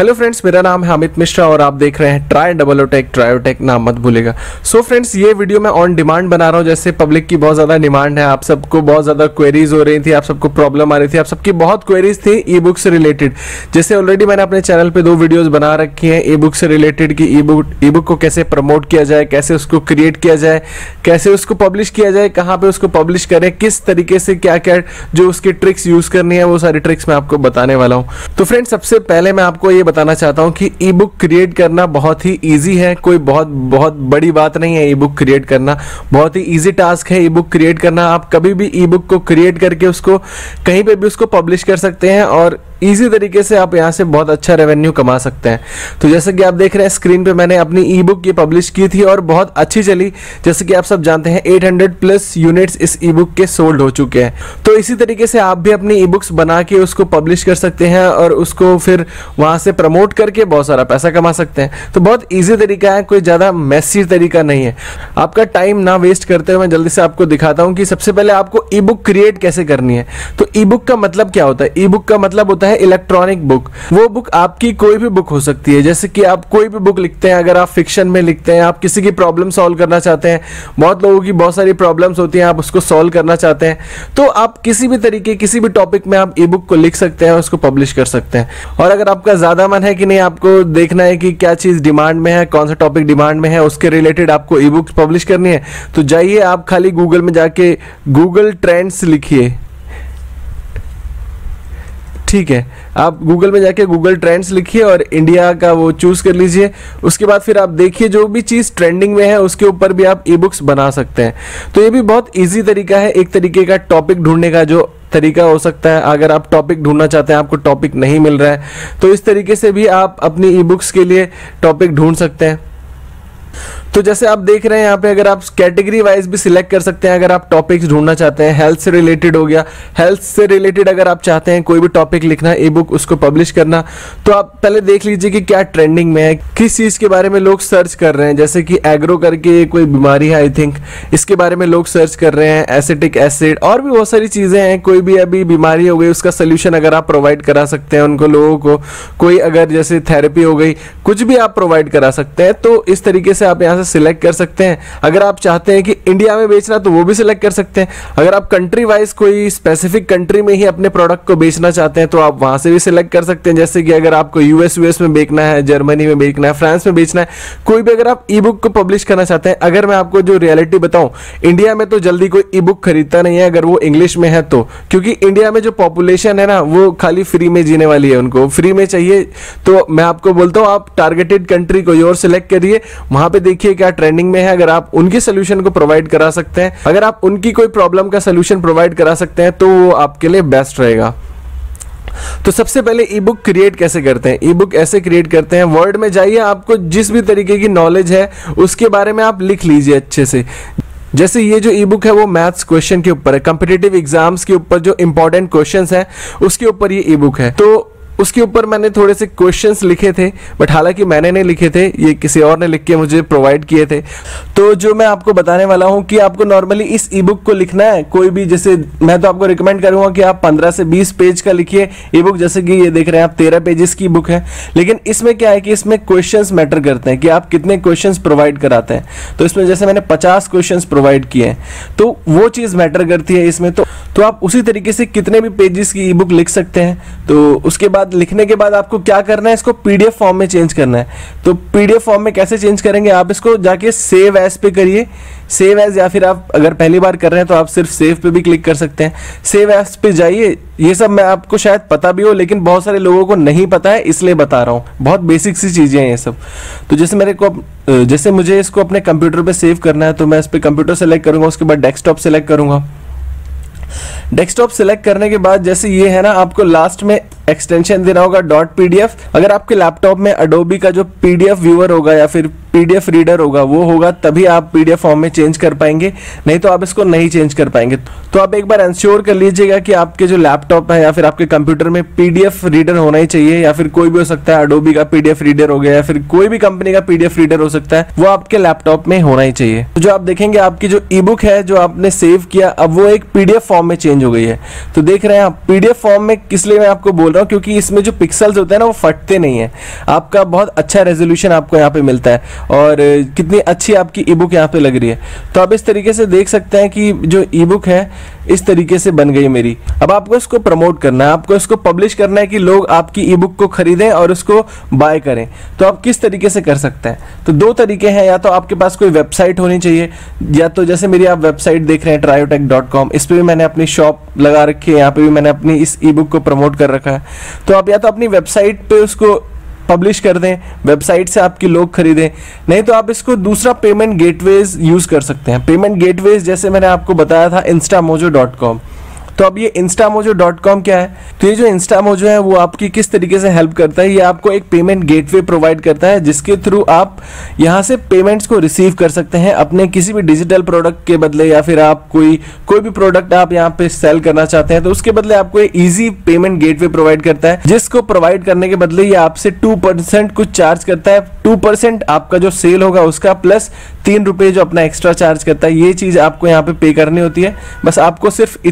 Hello friends, मेरा नाम है अमित मिश्रा और आप देख रहे हैं ट्रायोटेक, नाम मत भूलेगा। सो फ्रेंड्स, ये वीडियो मैं ऑन डिमांड बना रहा हूँ। जैसे पब्लिक की बहुत ज़्यादा डिमांड है, आप सबको बहुत ज़्यादा क्वेरीज हो रही थी, आप सबको प्रॉब्लम आ रही थी, आप सबकी बहुत क्वेरीज थी ई बुक से रिलेटेड। जैसे ऑलरेडी मैंने अपने चैनल पे 2 वीडियोज़ बना रखी हैं ई बुक से रिलेटेड की ई बुक को कैसे प्रमोट किया जाए, कैसे उसको क्रिएट किया जाए, कैसे उसको पब्लिश किया जाए, कहाँ पर उसको पब्लिश करें, किस तरीके से क्या क्या जो उसकी ट्रिक्स यूज़ करनी है, वो सारी ट्रिक्स मैं आपको बताने वाला हूँ। तो फ्रेंड्स, सबसे पहले मैं आपको ये बताना चाहता हूं कि ई बुक क्रिएट करना बहुत ही इजी है। कोई बहुत बड़ी बात नहीं है। ई बुक क्रिएट करना बहुत ही इजी टास्क है। ई बुक क्रिएट करना, आप कभी भी ई बुक को क्रिएट करके उसको कहीं पे भी उसको पब्लिश कर सकते हैं और इजी तरीके से आप यहाँ से बहुत अच्छा रेवेन्यू कमा सकते हैं। तो जैसे कि आप देख रहे हैं स्क्रीन पे, मैंने अपनी ई बुक ये पब्लिश की थी और बहुत अच्छी चली। जैसे कि आप सब जानते हैं 800+ यूनिट्स इस ई बुक के सोल्ड हो चुके हैं। तो इसी तरीके से आप भी अपनी ई बुक्स बना के उसको पब्लिश कर सकते हैं और उसको फिर वहाँ से प्रमोट करके बहुत सारा पैसा कमा सकते हैं। तो बहुत ईजी तरीका है, कोई ज़्यादा मैसी तरीका नहीं है। आपका टाइम ना वेस्ट करते हुए मैं जल्दी से आपको दिखाता हूँ कि सबसे पहले आपको ई बुक क्रिएट कैसे करनी है। तो ई बुक का मतलब क्या होता है? ई बुक का मतलब होता है इलेक्ट्रॉनिक बुक। वो बुक आपकी कोई भी बुक हो सकती है। जैसे कि आप कोई भी बुक लिखते हैं, अगर आप फिक्शन में लिखते हैं, आप किसी की प्रॉब्लम सॉल्व करना चाहते हैं, बहुत लोगों की बहुत सारी प्रॉब्लम्स होती हैं, आप उसको सॉल्व करना चाहते हैं, तो आप किसी भी तरीके किसी भी टॉपिक में आप ई बुक को लिख सकते हैं और उसको पब्लिश कर सकते हैं। और अगर आपका ज़्यादा मन है कि नहीं, आपको देखना है कि क्या चीज़ डिमांड में है, कौन सा टॉपिक डिमांड में है, उसके रिलेटेड आपको ई बुक पब्लिश करनी है, तो जाइए आप खाली गूगल में जाके गूगल ट्रेंड्स लिखिए। ठीक है, आप गूगल में जाके गूगल ट्रेंड्स लिखिए और इंडिया का वो चूज कर लीजिए। उसके बाद फिर आप देखिए जो भी चीज़ ट्रेंडिंग में है उसके ऊपर भी आप ई बुक्स बना सकते हैं। तो ये भी बहुत इजी तरीका है, एक तरीके का टॉपिक ढूंढने का जो तरीका हो सकता है। अगर आप टॉपिक ढूंढना चाहते हैं, आपको टॉपिक नहीं मिल रहा है, तो इस तरीके से भी आप अपनी ई बुक्स के लिए टॉपिक ढूंढ सकते हैं। तो जैसे आप देख रहे हैं यहाँ पे, अगर आप कैटेगरी वाइज भी सिलेक्ट कर सकते हैं। अगर आप टॉपिक्स ढूंढना चाहते हैं, हेल्थ से रिलेटेड हो गया, हेल्थ से रिलेटेड अगर आप चाहते हैं कोई भी टॉपिक लिखना, ई बुक उसको पब्लिश करना, तो आप पहले देख लीजिए कि क्या ट्रेंडिंग में है, किस चीज़ के बारे में लोग सर्च कर रहे हैं। जैसे कि एग्रो करके कोई बीमारी है, आई थिंक इसके बारे में लोग सर्च कर रहे हैं, एसिटिक एसिड, और भी बहुत सारी चीज़ें हैं। कोई भी अभी बीमारी हो गई, उसका सोल्यूशन अगर आप प्रोवाइड करा सकते हैं उनको, लोगों को, कोई अगर जैसे थेरेपी हो गई, कुछ भी आप प्रोवाइड करा सकते हैं। तो इस तरीके से आप यहाँ से सिलेक्ट कर सकते हैं। अगर आप चाहते हैं कि इंडिया में बेचना, तो वो भी सिलेक्ट कर सकते हैं। अगर आप कंट्री वाइज कोई स्पेसिफिक कंट्री में ही अपने प्रोडक्ट को बेचना चाहते हैं, तो आप वहां से भी सिलेक्ट कर सकते हैं। जैसे कि अगर आपको यूएस में बेचना है, जर्मनी में बेचना है, फ्रांस में बेचना है, कोई भी अगर आप ई बुक को पब्लिश करना चाहते हैं। अगर मैं आपको जो रियलिटी बताऊं, इंडिया में तो जल्दी कोई ई बुक खरीदता नहीं है अगर वो इंग्लिश में है तो, क्योंकि इंडिया में जो पॉपुलेशन है ना, वो खाली फ्री में जीने वाली है, उनको फ्री में चाहिए। तो मैं आपको बोलता हूँ, आप टारगेटेड कंट्री को और सिलेक्ट करिए, वहां पे देखिए क्या ट्रेंडिंग में है। अगर आप उनके सोल्यूशन को प्रोवाइड करा सकते हैं, अगर आप उनकी कोई प्रॉब्लम का सोल्यूशन प्रोवाइड करा सकते हैं, तो वो आपके लिए बेस्ट रहेगा। तो सबसे पहले ई बुक क्रिएट कैसे करते हैं? ई बुक ऐसे क्रिएट करते हैं, वर्ड में जाइए, आपको जिस भी तरीके की नॉलेज है उसके बारे में आप लिख लीजिए अच्छे से। जैसे ये जो ई बुक है वो मैथ्स क्वेश्चन के ऊपर है, कॉम्पिटिटिव एग्जाम्स के ऊपर जो इंपॉर्टेंट क्वेश्चंस हैं उसके ऊपर ये ई बुक है। तो उसके ऊपर मैंने थोड़े से क्वेश्चंस लिखे थे, बट हालांकि मैंने नहीं लिखे थे, ये किसी और ने लिख के मुझे प्रोवाइड किए थे। तो जो मैं आपको बताने वाला हूं कि आपको नॉर्मली इस ई बुक को लिखना है, कोई भी, जैसे मैं तो आपको रिकमेंड करूंगा कि आप 15 से 20 पेज का लिखिए ई बुक। जैसे कि ये देख रहे हैं आप 13 पेजेस की बुक है, लेकिन इसमें क्या है कि इसमें क्वेश्चंस मैटर करते हैं कि आप कितने क्वेश्चंस प्रोवाइड कराते हैं। तो इसमें जैसे मैंने 50 क्वेश्चंस प्रोवाइड किए हैं, तो वो चीज़ मैटर करती है इसमें। तो आप उसी तरीके से कितने भी पेजेस की ई बुक लिख सकते हैं। तो उसके बाद लिखने के बाद आपको क्या करना है, इसको पीडीएफ फॉर्म में चेंज करना है। तो पीडीएफ फॉर्म में कैसे चेंज करेंगे? आप इसको जाके सेव एज पे करिए, सेव एज, या फिर आप अगर पहली बार कर रहे हैं तो आप सिर्फ सेव पे भी क्लिक कर सकते हैं। सेव एज पे जाइए। ये सब मैं आपको शायद पता भी हो, लेकिन बहुत सारे लोगों को नहीं पता है, इसलिए बता रहा हूँ। बहुत बेसिक सी चीजें हैं ये सब। तो जैसे मुझे इसको अपने कंप्यूटर पे सेव करना है, तो मैं इस पे कंप्यूटर सेलेक्ट करूंगा, उसके बाद डेस्कटॉप सेलेक्ट करूंगा। डेस्कटॉप सेलेक्ट करने के बाद जैसे ये है ना, आपको लास्ट में एक्सटेंशन देना होगा .pdf। अगर आपके लैपटॉप में अडोबी का जो पीडीएफ व्यूअर होगा या फिर पीडीएफ रीडर होगा वो होगा, तभी आप पीडीएफ फॉर्म में चेंज कर पाएंगे, नहीं तो आप इसको नहीं चेंज कर पाएंगे। तो आप एक बार इंश्योर कर लीजिएगा कि आपके जो लैपटॉप है या फिर आपके कंप्यूटर में पीडीएफ रीडर होना ही चाहिए, या फिर कोई भी हो सकता है, अडोबी का पीडीएफ रीडर हो गया या फिर कोई भी कंपनी का पीडीएफ रीडर हो सकता है, वो आपके लैपटॉप में होना ही चाहिए। तो जो आप देखेंगे आपकी जो ई बुक है जो आपने सेव किया, अब वो एक पीडीएफ फॉर्म में चेंज हो गई है। तो देख रहे हैं आप पीडीएफ फॉर्म में, किस लिए मैं आपको बोल बोल रहा हूँ क्योंकि इसमें जो पिक्सल्स होते हैं ना वो फटते नहीं है, आपका बहुत अच्छा रेजोल्यूशन आपको यहाँ पे मिलता है और कितनी अच्छी आपकी ई बुक यहाँ पे लग रही है। तो आप इस तरीके से देख सकते हैं कि जो ई बुक है इस तरीके से बन गई मेरी। अब आपको इसको प्रमोट करना है, आपको इसको पब्लिश करना है कि लोग आपकी ई बुक को खरीदें और उसको बाय करें। तो आप किस तरीके से कर सकते हैं? तो दो तरीके हैं, या तो आपके पास कोई वेबसाइट होनी चाहिए, या तो जैसे मेरी आप वेबसाइट देख रहे हैं tryotech.com, इस पे भी मैंने अपनी शॉप लगा रखी है, यहाँ पे भी मैंने अपनी इस ई बुक को प्रमोट कर रखा है। तो आप या तो अपनी वेबसाइट पे उसको पब्लिश कर दें, वेबसाइट से आपके लोग खरीदें, नहीं तो आप इसको दूसरा पेमेंट गेटवेज यूज कर सकते हैं। पेमेंट गेटवेज जैसे मैंने आपको बताया था instamojo.com। तो अब ये instamojo.com क्या है? तो ये जो instamojo है वो आपकी किस तरीके से हेल्प करता है, ये आपको एक पेमेंट गेटवे प्रोवाइड करता है जिसके थ्रू आप यहाँ से पेमेंट्स को रिसीव कर सकते हैं अपने किसी भी डिजिटल प्रोडक्ट के बदले, या फिर आप कोई भी प्रोडक्ट आप यहाँ पे सेल करना चाहते हैं तो उसके बदले आपको एक ईजी पेमेंट गेटवे प्रोवाइड करता है, जिसको प्रोवाइड करने के बदले ये आपसे 2% कुछ चार्ज करता है। 2% आपका जो सेल होगा उसका, प्लस 3 रुपये जो अपना एक्स्ट्रा चार्ज करता है। ये चीज़ आपको यहाँ पे पे करनी होती है। बस आपको सिर्फ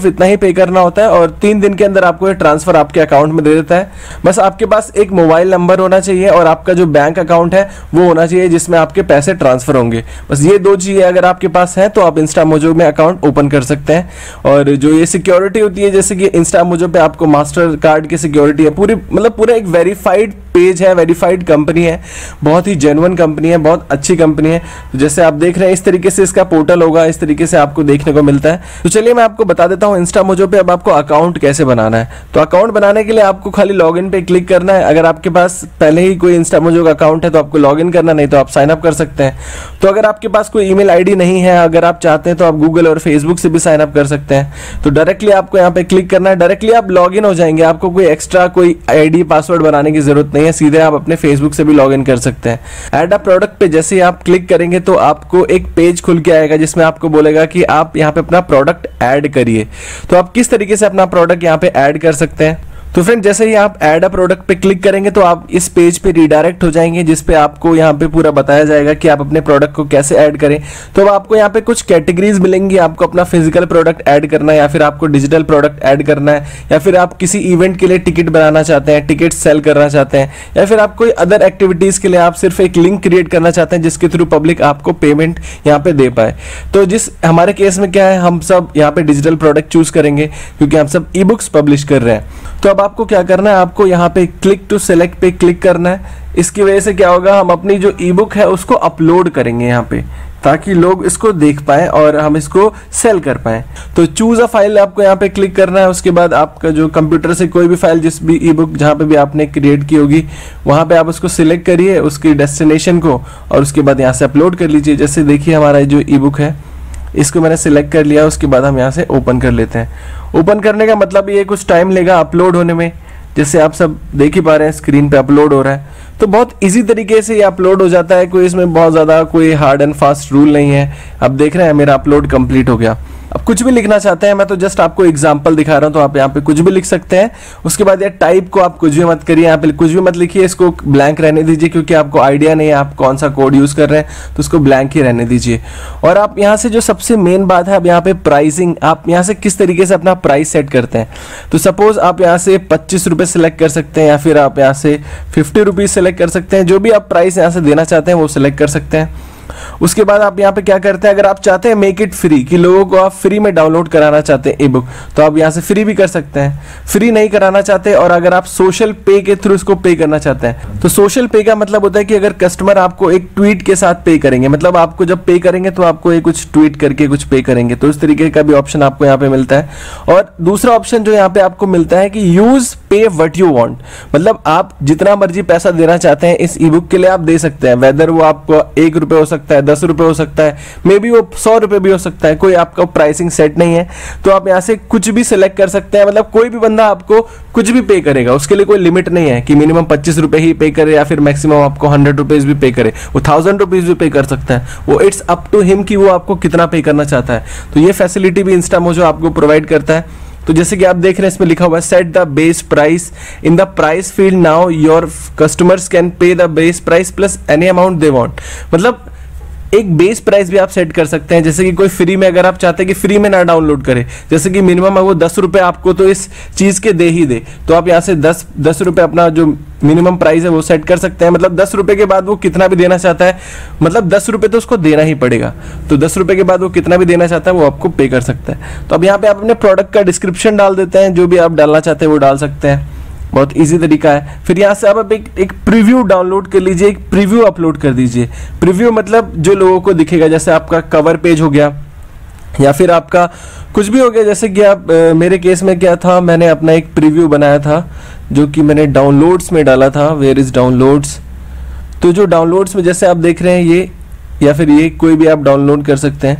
इतना ही पे करना होता है और 3 दिन के अंदर आपको ये ट्रांसफर आपके अकाउंट में दे देता है। बस आपके पास एक मोबाइल नंबर होना चाहिए और आपका जो बैंक अकाउंट है वो होना चाहिए जिसमें आपके पैसे ट्रांसफर होंगे। बस ये 2 चीज़ें अगर आपके पास है तो आप इंस्टामोजो में अकाउंट ओपन कर सकते हैं। और जो ये सिक्योरिटी होती है, जैसे कि इंस्टामोजो पे आपको मास्टर कार्ड की सिक्योरिटी है, पूरा एक वेरीफाइड पेज है, वेरीफाइड कंपनी है, बहुत ही जेन्युइन कंपनी है, बहुत अच्छी कंपनी है। तो जैसे आप देख रहे हैं इस तरीके से इसका पोर्टल होगा, इस तरीके से आपको देखने को मिलता है। तो चलिए मैं आपको बता देता हूं इंस्टामोजो पे अब आपको अकाउंट कैसे बनाना है। तो अकाउंट बनाने के लिए आपको खाली लॉगिन पे क्लिक करना है। अगर आपके पास पहले ही कोई इंस्टामोजो का अकाउंट है तो आपको लॉगिन करना, नहीं तो आप साइन अप कर सकते हैं। तो अगर आपके पास कोई ईमेल आईडी नहीं है, अगर आप चाहते हैं तो आप गूगल और फेसबुक से भी साइन अप कर सकते हैं। तो डायरेक्टली आपको यहाँ पे क्लिक करना है, डायरेक्टली आप लॉगिन हो जाएंगे, आपको कोई एक्स्ट्रा कोई आईडी पासवर्ड बनाने की जरूरत नहीं है, सीधे आप अपने फेसबुक से भी लॉगिन कर सकते हैं। ऐड अ प्रोडक्ट पे जैसे ही आप क्लिक करेंगे तो आपको एक पेज खुल के आएगा जिसमें आपको बोलेगा कि आप यहाँ पे अपना प्रोडक्ट ऐड करिए। तो आप किस तरीके से अपना प्रोडक्ट यहाँ पे ऐड कर सकते हैं? तो फ्रेंड जैसे ही आप ऐड अ प्रोडक्ट पे क्लिक करेंगे तो आप इस पेज पे रिडायरेक्ट हो जाएंगे जिस पे आपको यहाँ पे पूरा बताया जाएगा कि आप अपने प्रोडक्ट को कैसे ऐड करें। तो अब आपको यहाँ पे कुछ कैटेगरीज मिलेंगी, आपको अपना फिजिकल प्रोडक्ट ऐड करना है, या फिर आपको डिजिटल प्रोडक्ट ऐड करना है, या फिर आप किसी इवेंट के लिए टिकट बनाना चाहते हैं, टिकट सेल करना चाहते हैं, या फिर आप कोई अदर एक्टिविटीज के लिए आप सिर्फ एक लिंक क्रिएट करना चाहते हैं जिसके थ्रू पब्लिक आपको पेमेंट यहाँ पे दे पाए। तो जिस हमारे केस में क्या है, हम सब यहाँ पे डिजिटल प्रोडक्ट चूज करेंगे क्योंकि हम सब ई बुक्स पब्लिश कर रहे हैं। तो अब आपको क्या करना है, आपको यहाँ पे क्लिक टू सेलेक्ट पे क्लिक करना है। इसकी वजह से क्या होगा, हम अपनी जो ई बुक है उसको अपलोड करेंगे यहाँ पे ताकि लोग इसको देख पाएं और हम इसको सेल कर पाएं। तो चूज अ फाइल आपको यहाँ पे क्लिक करना है। उसके बाद आपका जो कंप्यूटर से कोई भी फाइल, जिस भी ई बुक जहाँ पे भी आपने क्रिएट की होगी वहाँ पे आप उसको सिलेक्ट करिए, उसकी डेस्टिनेशन को, और उसके बाद यहाँ से अपलोड कर लीजिए। जैसे देखिए हमारा जो ई बुक है इसको मैंने सिलेक्ट कर लिया, उसके बाद हम यहाँ से ओपन कर लेते हैं। ओपन करने का मतलब ये कुछ टाइम लेगा अपलोड होने में, जैसे आप सब देख ही पा रहे हैं स्क्रीन पे अपलोड हो रहा है। तो बहुत इजी तरीके से ये अपलोड हो जाता है, कोई इसमें बहुत ज़्यादा कोई हार्ड एंड फास्ट रूल नहीं है। अब देख रहे हैं मेरा अपलोड कंप्लीट हो गया। अब कुछ भी लिखना चाहते हैं, मैं तो जस्ट आपको एग्जांपल दिखा रहा हूं, तो आप यहाँ पे कुछ भी लिख सकते हैं। उसके बाद ये टाइप को आप कुछ भी मत करिए, यहाँ पे कुछ भी मत लिखिए, इसको ब्लैंक रहने दीजिए क्योंकि आपको आइडिया नहीं है आप कौन सा कोड यूज कर रहे हैं, तो उसको ब्लैंक ही रहने दीजिए। और आप यहाँ से जो सबसे मेन बात है, अब यहाँ पे प्राइसिंग, आप यहाँ से किस तरीके से अपना प्राइस सेट करते हैं। तो सपोज आप यहाँ से 25 रुपये सेलेक्ट कर सकते हैं, या फिर आप यहाँ से 50 रुपीज़ सेलेक्ट कर सकते हैं, जो भी आप प्राइस यहाँ से देना चाहते हैं वो सिलेक्ट कर सकते हैं। उसके बाद आप यहाँ पे क्या करते हैं, अगर आप चाहते हैं मेक इट फ्री, कि लोगों को आप फ्री में डाउनलोड कराना चाहते हैं ई बुक, तो आप यहाँ से फ्री भी कर सकते हैं। फ्री नहीं कराना चाहते और अगर आप सोशल पे के थ्रू इसको पे करना चाहते हैं, तो सोशल पे का मतलब होता है कि अगर कस्टमर आपको एक ट्वीट के साथ पे करेंगे, मतलब आपको जब पे करेंगे तो आपको एक कुछ ट्वीट करके कुछ पे करेंगे, तो इस तरीके का भी ऑप्शन आपको यहाँ पे मिलता है। और दूसरा ऑप्शन जो यहाँ पे आपको मिलता है कि यूज पे व्हाट यू वांट, मतलब आप जितना मर्जी पैसा देना चाहते हैं इस ई बुक के लिए आप दे सकते हैं, वेदर वो आपको 1 रुपये हो सकता है, 10 रुपये हो सकता है, मे बी वो 100 रुपये भी हो सकता है, कोई आपका प्राइसिंग सेट नहीं है। तो आप यहाँ से कुछ भी सिलेक्ट कर सकते हैं, मतलब कोई भी बंदा आपको कुछ भी पे करेगा, उसके लिए कोई लिमिट नहीं है कि मिनिमम 25 रुपये ही पे करे या फिर मैक्सिमम आपको 100 रुपीज भी पे करे, वो 1000 रुपीज भी पे कर सकता है, वो इट्स अप टू हिम कि वो आपको कितना पे करना चाहता है। तो ये फैसिलिटी भी इंस्टामोजो आपको प्रोवाइड करता है। तो जैसे कि आप देख रहे हैं इसमें लिखा हुआ है set the base price in the price field, now your customers can pay the base price plus any amount they want, मतलब एक बेस प्राइस भी आप सेट कर सकते हैं, जैसे कि कोई फ्री में, अगर आप चाहते हैं कि फ्री में ना डाउनलोड करे, जैसे कि मिनिमम है वो 10 रुपये आपको तो इस चीज़ के दे ही दे, तो आप यहाँ से 10 रुपये अपना जो मिनिमम प्राइस है वो सेट कर सकते हैं। मतलब 10 रुपये के बाद वो कितना भी देना चाहता है, मतलब 10 रुपये तो उसको देना ही पड़ेगा, तो 10 रुपये के बाद वो कितना भी देना चाहता है वो आपको पे कर सकता है। तो अब यहाँ पे आप अपने प्रोडक्ट का डिस्क्रिप्शन डाल देते हैं, जो भी आप डालना चाहते हैं वो डाल सकते हैं, बहुत इजी तरीका है। फिर यहाँ से आप एक प्रीव्यू डाउनलोड कर लीजिए, एक प्रीव्यू अपलोड कर दीजिए। प्रीव्यू मतलब जो लोगों को दिखेगा, जैसे आपका कवर पेज हो गया या फिर आपका कुछ भी हो गया, जैसे कि आप मेरे केस में क्या था, मैंने अपना एक प्रीव्यू बनाया था जो कि मैंने डाउनलोड्स में डाला था। वेयर इज डाउनलोड्स, तो जो डाउनलोड्स में जैसे आप देख रहे हैं ये, या फिर ये कोई भी आप डाउनलोड कर सकते हैं,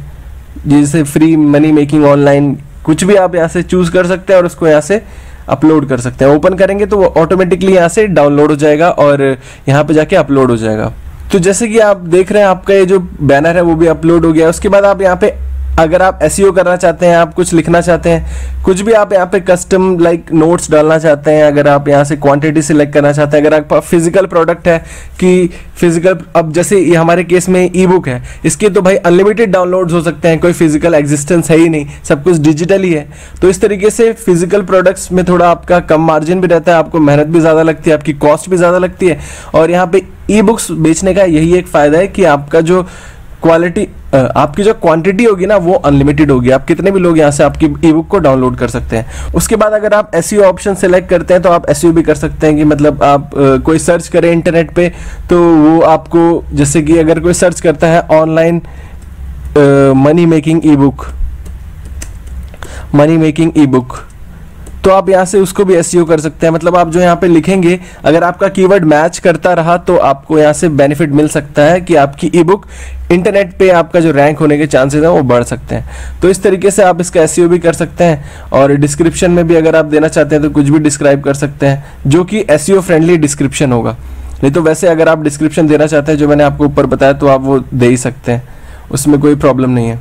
जैसे फ्री मनी मेकिंग ऑनलाइन, कुछ भी आप यहाँ से चूज कर सकते हैं और उसको यहाँ से अपलोड कर सकते हैं। ओपन करेंगे तो वो ऑटोमेटिकली यहाँ से डाउनलोड हो जाएगा और यहाँ पे जाके अपलोड हो जाएगा। तो जैसे कि आप देख रहे हैं आपका ये जो बैनर है वो भी अपलोड हो गया। उसके बाद आप यहाँ पे अगर आप एसईओ करना चाहते हैं, आप कुछ लिखना चाहते हैं, कुछ भी आप यहाँ पे कस्टम लाइक नोट्स डालना चाहते हैं, अगर आप यहाँ से क्वांटिटी सिलेक्ट करना चाहते हैं, अगर आप फिजिकल प्रोडक्ट है कि फिजिकल, अब जैसे ये हमारे केस में ई बुक है, इसके तो भाई अनलिमिटेड डाउनलोड्स हो सकते हैं, कोई फिजिकल एग्जिस्टेंस है ही नहीं, सब कुछ डिजिटल ही है। तो इस तरीके से फिजिकल प्रोडक्ट्स में थोड़ा आपका कम मार्जिन भी रहता है, आपको मेहनत भी ज़्यादा लगती है, आपकी कॉस्ट भी ज़्यादा लगती है। और यहाँ पे ई बुक्स बेचने का यही एक फ़ायदा है कि आपका जो क्वालिटी, आपकी जो क्वांटिटी होगी ना वो अनलिमिटेड होगी, आप कितने भी लोग यहाँ से आपकी ई बुक को डाउनलोड कर सकते हैं। उसके बाद अगर आप एसईओ ऑप्शन सेलेक्ट करते हैं तो आप एसईओ भी कर सकते हैं कि मतलब आप कोई सर्च करें इंटरनेट पे तो वो आपको, जैसे कि अगर कोई सर्च करता है ऑनलाइन मनी मेकिंग ई बुक, तो आप यहाँ से उसको भी एसईओ कर सकते हैं। मतलब आप जो यहाँ पे लिखेंगे, अगर आपका कीवर्ड मैच करता रहा तो आपको यहाँ से बेनिफिट मिल सकता है कि आपकी ई बुक इंटरनेट पे आपका जो रैंक होने के चांसेस हैं वो बढ़ सकते हैं। तो इस तरीके से आप इसका एसईओ भी कर सकते हैं। और डिस्क्रिप्शन में भी अगर आप देना चाहते हैं तो कुछ भी डिस्क्राइब कर सकते हैं जो कि एसईओ फ्रेंडली डिस्क्रिप्शन होगा। नहीं तो वैसे अगर आप डिस्क्रिप्शन देना चाहते हैं जो मैंने आपको ऊपर बताया तो आप वो दे ही सकते हैं, उसमें कोई प्रॉब्लम नहीं है।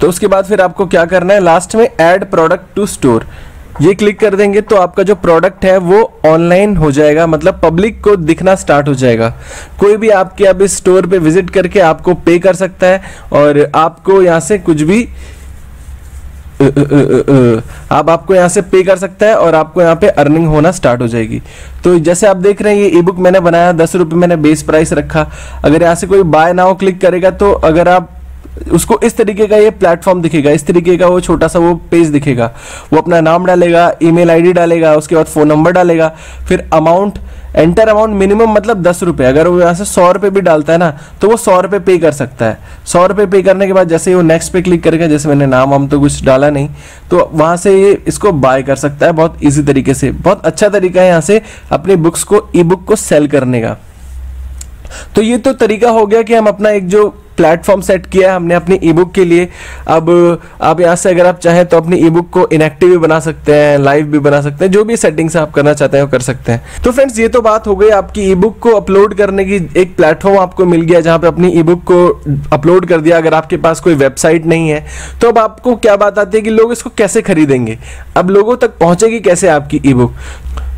तो उसके बाद फिर आपको क्या करना है, लास्ट में ऐड प्रोडक्ट टू स्टोर, ये क्लिक कर देंगे तो आपका जो प्रोडक्ट है वो ऑनलाइन हो जाएगा, मतलब पब्लिक को दिखना स्टार्ट हो जाएगा। कोई भी आपके अब इस स्टोर पे विजिट करके आपको पे कर सकता है और आपको यहाँ से कुछ भी आपको यहाँ से पे कर सकता है और आपको यहाँ पे अर्निंग होना स्टार्ट हो जाएगी। तो जैसे आप देख रहे हैं ये ई बुक मैंने बनाया, 10 रुपये मैंने बेस प्राइस रखा। अगर यहाँ से कोई बाय नाउ क्लिक करेगा तो अगर आप उसको इस तरीके का ये प्लेटफॉर्म दिखेगा, इस तरीके का वो छोटा सा वो पेज दिखेगा, वो अपना नाम डालेगा, ईमेल आईडी डालेगा, उसके बाद फ़ोन नंबर डालेगा, फिर अमाउंट, एंटर अमाउंट मिनिमम मतलब 10 रुपये। अगर वो यहाँ से 100 रुपये भी डालता है ना तो वो 100 रुपये पे कर सकता है। 100 रुपये पे करने के बाद जैसे वो नेक्स्ट पे क्लिक करेगा, जैसे मैंने नाम हम तो कुछ डाला नहीं, तो वहाँ से ये इसको बाय कर सकता है बहुत ईजी तरीके से। बहुत अच्छा तरीका है यहाँ से अपनी बुक्स को, ई बुक को सेल करने का। तो ये तो तरीका हो गया कि हम अपना एक जो प्लेटफॉर्म सेट किया है हमने अपनी ई बुक के लिए। अब आप यहाँ से अगर आप चाहें तो अपनी ई बुक को इनएक्टिव भी बना सकते हैं, लाइव भी बना सकते हैं, जो भी सेटिंग्स आप करना चाहते हैं वो कर सकते हैं। तो फ्रेंड्स ये तो बात हो गई आपकी ई बुक को अपलोड करने की, एक प्लेटफॉर्म आपको मिल गया जहाँ पे अपनी ई बुक को अपलोड कर दिया। अगर आपके पास कोई वेबसाइट नहीं है तो अब आपको क्या बात आती है कि लोग इसको कैसे खरीदेंगे, अब लोगों तक पहुंचेगी कैसे आपकी ई बुक।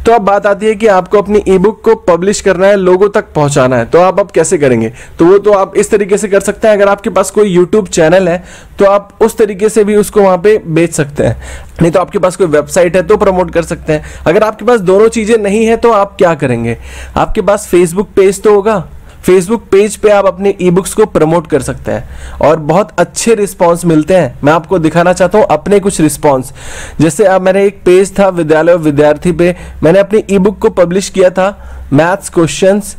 तो अब बात आती है कि आपको अपनी ई बुक को पब्लिश करना है, लोगों तक पहुंचाना है, तो आप अब कैसे करेंगे। तो वो तो आप इस तरीके से कर सकते हैं, अगर आपके पास कोई यूट्यूब चैनल है तो आप उस तरीके से भी उसको वहां पे बेच सकते हैं, नहीं तो आपके पास कोई वेबसाइट है तो प्रमोट कर सकते हैं। अगर आपके पास दोनों चीजें नहीं है तो आप क्या करेंगे, आपके पास फेसबुक पेज तो होगा, फेसबुक पेज पे आप अपने ई बुक्स को प्रमोट कर सकते हैं और बहुत अच्छे रिस्पांस मिलते हैं। मैं आपको दिखाना चाहता हूँ अपने कुछ रिस्पांस। जैसे अब मैंने एक पेज था विद्यालय विद्यार्थी पे, मैंने अपनी ई बुक को पब्लिश किया था, मैथ्स क्वेश्चंस,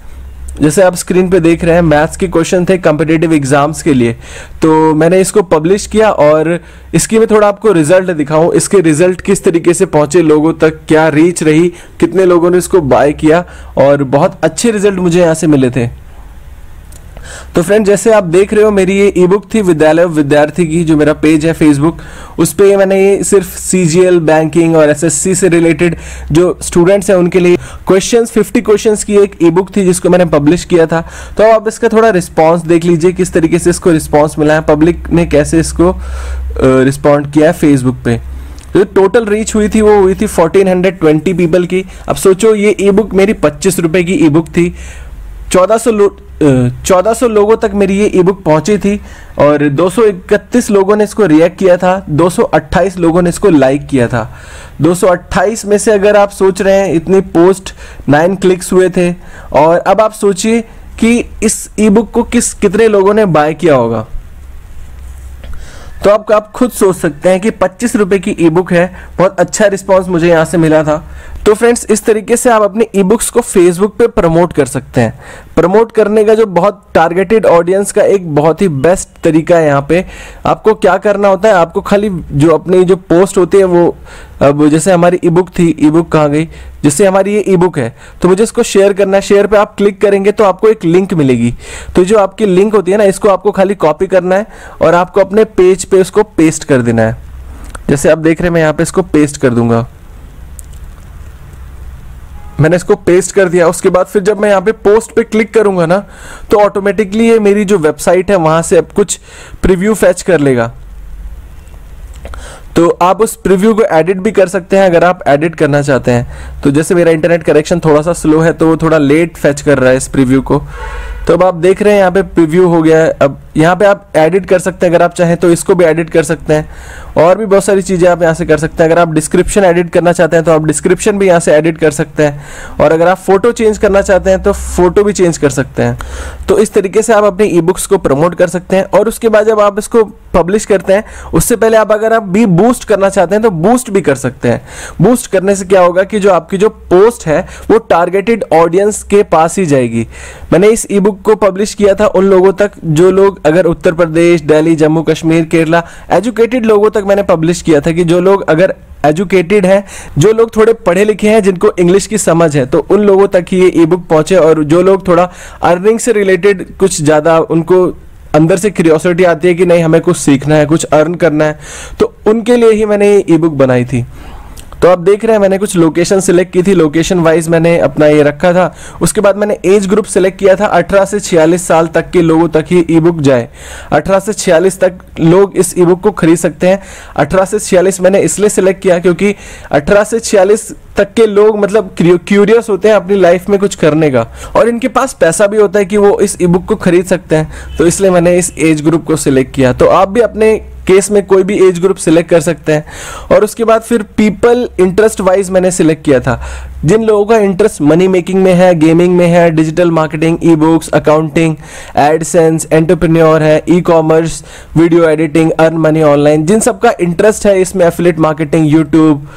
जैसे आप स्क्रीन पे देख रहे हैं मैथ्स के क्वेश्चन थे कॉम्पिटिटिव एग्जाम्स के लिए। तो मैंने इसको पब्लिश किया और इसकी मैं थोड़ा आपको रिजल्ट दिखाऊं, इसके रिजल्ट किस तरीके से पहुंचे लोगों तक, क्या रीच रही, कितने लोगों ने इसको बाय किया, और बहुत अच्छे रिजल्ट मुझे यहाँ से मिले थे। तो फ्रेंड जैसे आप देख रहे हो मेरी ये ई बुक थी विद्यालय विद्यार्थी की, जो मेरा पेज है फेसबुक, उस पे मैंने ये सिर्फ सीजीएल, बैंकिंग और एसएससी से रिलेटेड जो स्टूडेंट्स हैं उनके लिए क्वेश्चंस, 50 क्वेश्चंस की एक ई बुक थी जिसको मैंने पब्लिश किया था। तो आप इसका थोड़ा रिस्पांस देख लीजिए, किस तरीके से इसको रिस्पांस मिला है, पब्लिक ने कैसे इसको रिस्पॉन्ड किया है फेसबुक पे। जो टोटल रीच हुई थी वो हुई थी 1420 पीपल की। अब सोचो ये ई बुक मेरी 25 रुपए की ई बुक थी, 1400 1400 लोगों तक मेरी ये ई बुक पहुंची थी और 231 लोगों ने इसको रिएक्ट किया था, 228 लोगों ने इसको लाइक किया था। 228 में से अगर आप सोच रहे हैं इतनी पोस्ट 9 क्लिक्स हुए थे, और अब आप सोचिए कि इस ई बुक को कितने लोगों ने बाय किया होगा। तो आप खुद सोच सकते हैं कि 25 रुपए की ई बुक है, बहुत अच्छा रिस्पांस मुझे यहाँ से मिला था। तो फ्रेंड्स, इस तरीके से आप अपने ई बुक्स को फेसबुक पे प्रमोट कर सकते हैं। प्रमोट करने का जो बहुत टारगेटेड ऑडियंस का एक बहुत ही बेस्ट तरीका है। यहाँ पे आपको क्या करना होता है, आपको खाली जो अपनी जो पोस्ट होती है वो, अब जैसे हमारी ई बुक थी, ई बुक कहाँ गई, जैसे हमारी ये ई बुक है तो मुझे इसको शेयर करना है। शेयर पे आप क्लिक करेंगे तो आपको एक लिंक मिलेगी। तो जो आपकी लिंक होती है ना, इसको आपको खाली कॉपी करना है और आपको अपने पेज पे उसको पेस्ट कर देना है। जैसे आप देख रहे हैं, मैं यहाँ पे इसको पेस्ट कर दूंगा। मैंने इसको पेस्ट कर दिया। उसके बाद फिर जब मैं यहाँ पे पोस्ट पे क्लिक करूंगा ना, तो ऑटोमेटिकली ये मेरी जो वेबसाइट है वहां से अब कुछ प्रीव्यू फेच कर लेगा। तो आप उस प्रीव्यू को एडिट भी कर सकते हैं अगर आप एडिट करना चाहते हैं। तो जैसे मेरा इंटरनेट कनेक्शन थोड़ा सा स्लो है तो वो थोड़ा लेट फेच कर रहा है इस प्रीव्यू को। तो अब आप देख रहे हैं यहाँ पे प्रीव्यू हो गया है। अब यहाँ पे आप एडिट कर सकते हैं, अगर आप चाहें तो इसको भी एडिट कर सकते हैं, और भी बहुत सारी चीज़ें आप यहाँ से कर सकते हैं। अगर आप डिस्क्रिप्शन एडिट करना चाहते हैं तो आप डिस्क्रिप्शन भी यहाँ से एडिट कर सकते हैं, और अगर आप फोटो चेंज करना चाहते हैं तो फोटो भी चेंज कर सकते हैं। तो इस तरीके से आप अपनी ई बुक्स को प्रमोट कर सकते हैं। और उसके बाद जब आप इसको पब्लिश करते हैं, उससे पहले आप अगर आप भी बूस्ट करना चाहते हैं तो बूस्ट भी कर सकते हैं। बूस्ट करने से क्या होगा कि जो आपकी जो पोस्ट है वो टारगेटेड ऑडियंस के पास ही जाएगी। मैंने इस ई बुक को पब्लिश किया था उन लोगों तक जो लोग अगर उत्तर प्रदेश, दिल्ली, जम्मू कश्मीर, केरला, एजुकेटेड लोगों तक मैंने पब्लिश किया था कि जो लोग अगर एजुकेटेड हैं, जो लोग थोड़े पढ़े लिखे हैं, जिनको इंग्लिश की समझ है, तो उन लोगों तक ही ये ई बुक पहुंचे। और जो लोग थोड़ा अर्निंग से रिलेटेड कुछ ज़्यादा उनको अंदर से क्यूरियोसिटी आती है कि नहीं हमें कुछ सीखना है, कुछ अर्न करना है, तो उनके लिए ही मैंने ये ई बुक बनाई थी। तो आप देख रहे हैं मैंने कुछ लोकेशन सिलेक्ट की थी, लोकेशन वाइज मैंने अपना ये रखा था। उसके बाद मैंने एज ग्रुप सिलेक्ट किया था 18 से 46 साल तक के लोगों तक ये ई बुक जाए। 18 से 46 तक लोग इस ई बुक को खरीद सकते हैं। 18 से 46 मैंने इसलिए सिलेक्ट किया क्योंकि 18 से 46 तक के लोग मतलब क्यूरियस होते हैं अपनी लाइफ में कुछ करने का, और इनके पास पैसा भी होता है कि वो इस ई बुक को खरीद सकते हैं। तो इसलिए मैंने इस एज ग्रुप को सिलेक्ट किया। तो आप भी अपने केस में कोई भी एज ग्रुप सिलेक्ट कर सकते हैं। और उसके बाद फिर पीपल इंटरेस्ट वाइज मैंने सिलेक्ट किया था, जिन लोगों का इंटरेस्ट मनी मेकिंग में है, गेमिंग में है, digital marketing, e books, accounting, AdSense, entrepreneur है, e commerce, video editing, earn money online, जिन सबका इंटरेस्ट है इसमें, एफिलिएट मार्केटिंग, यूट्यूब,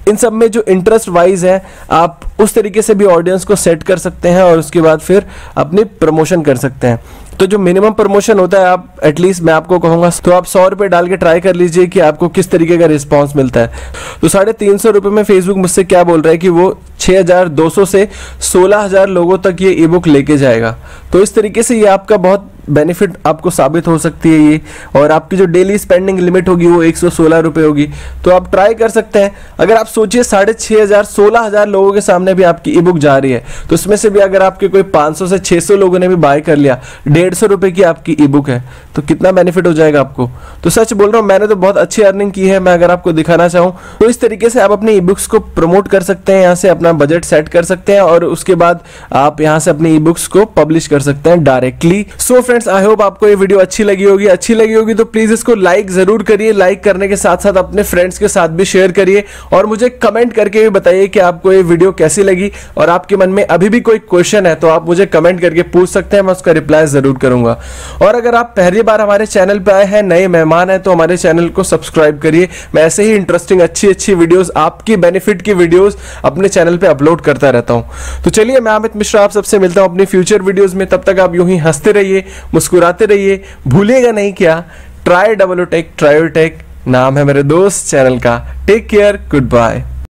इन सब में जो इंटरेस्ट वाइज है आप उस तरीके से भी ऑडियंस को सेट कर सकते हैं और उसके बाद फिर अपनी प्रमोशन कर सकते हैं। तो जो मिनिमम प्रमोशन होता है, आप एटलीस्ट मैं आपको कहूंगा तो आप 100 रुपए डाल के ट्राई कर लीजिए कि आपको किस तरीके का रिस्पांस मिलता है। तो 350 रुपए में फेसबुक मुझसे क्या बोल रहा है कि वो 6200 से 16000 लोगों तक ये ई बुक लेके जाएगा। तो इस तरीके से ये आपका बहुत बेनिफिट आपको साबित हो सकती है ये, और आपकी जो डेली स्पेंडिंग लिमिट होगी वो 116 रुपए होगी। तो आप ट्राई कर सकते हैं। अगर आप सोचिए 6500 16000 लोगों के सामने भी आपकी ई बुक जा रही है, तो उसमें से भी अगर आपके कोई 500 से 600 लोगों ने भी बाय कर लिया, 150 रुपए की आपकी ई बुक है, तो कितना बेनिफिट हो जाएगा आपको। तो सच बोल रहा हूँ, मैंने तो बहुत अच्छी अर्निंग की है। मैं अगर आपको दिखाना चाहूँ तो इस तरीके से आप अपनी ई बुक्स को प्रमोट कर सकते हैं, यहाँ से अपना बजट सेट कर सकते हैं और उसके बाद आप यहाँ से अपनी ई बुक्स को पब्लिश कर सकते हैं directly. So friends, I hope आपको ये वीडियो अच्छी लगी होगी तो प्लीज इसको लाइक जरूर करिए। लाइक करने के साथ साथ अपने फ्रेंड्स के साथ भी शेयर करिए, और मुझे कमेंट करके भी बताइए कि आपको ये वीडियो कैसी लगी, और आपके मन में अभी भी कोई क्वेश्चन है तो आप मुझे कमेंट करके पूछ सकते हैं, मैं उसका रिप्लाई जरूर करूंगा। और अगर आप पहली बार हमारे चैनल पे आए हैं, नए मेहमान हैं, तो हमारे चैनल को सब्सक्राइब करिए। मैं ऐसे ही इंटरेस्टिंग अच्छी वीडियोस, आपकी बेनिफिट की वीडियोस अपने चैनल पे अपलोड करता रहता हूं। तो चलिए, मैं अमित मिश्रा आप सबसे मिलता हूं अपनी फ्यूचर वीडियोस में। तब तक आप यूं ही हंसते रहिए, मुस्कुराते रहिए, भूलिएगा नहीं क्या, try W tech, try tech नाम है मेरे दोस्त चैनल का। Take care, good bye.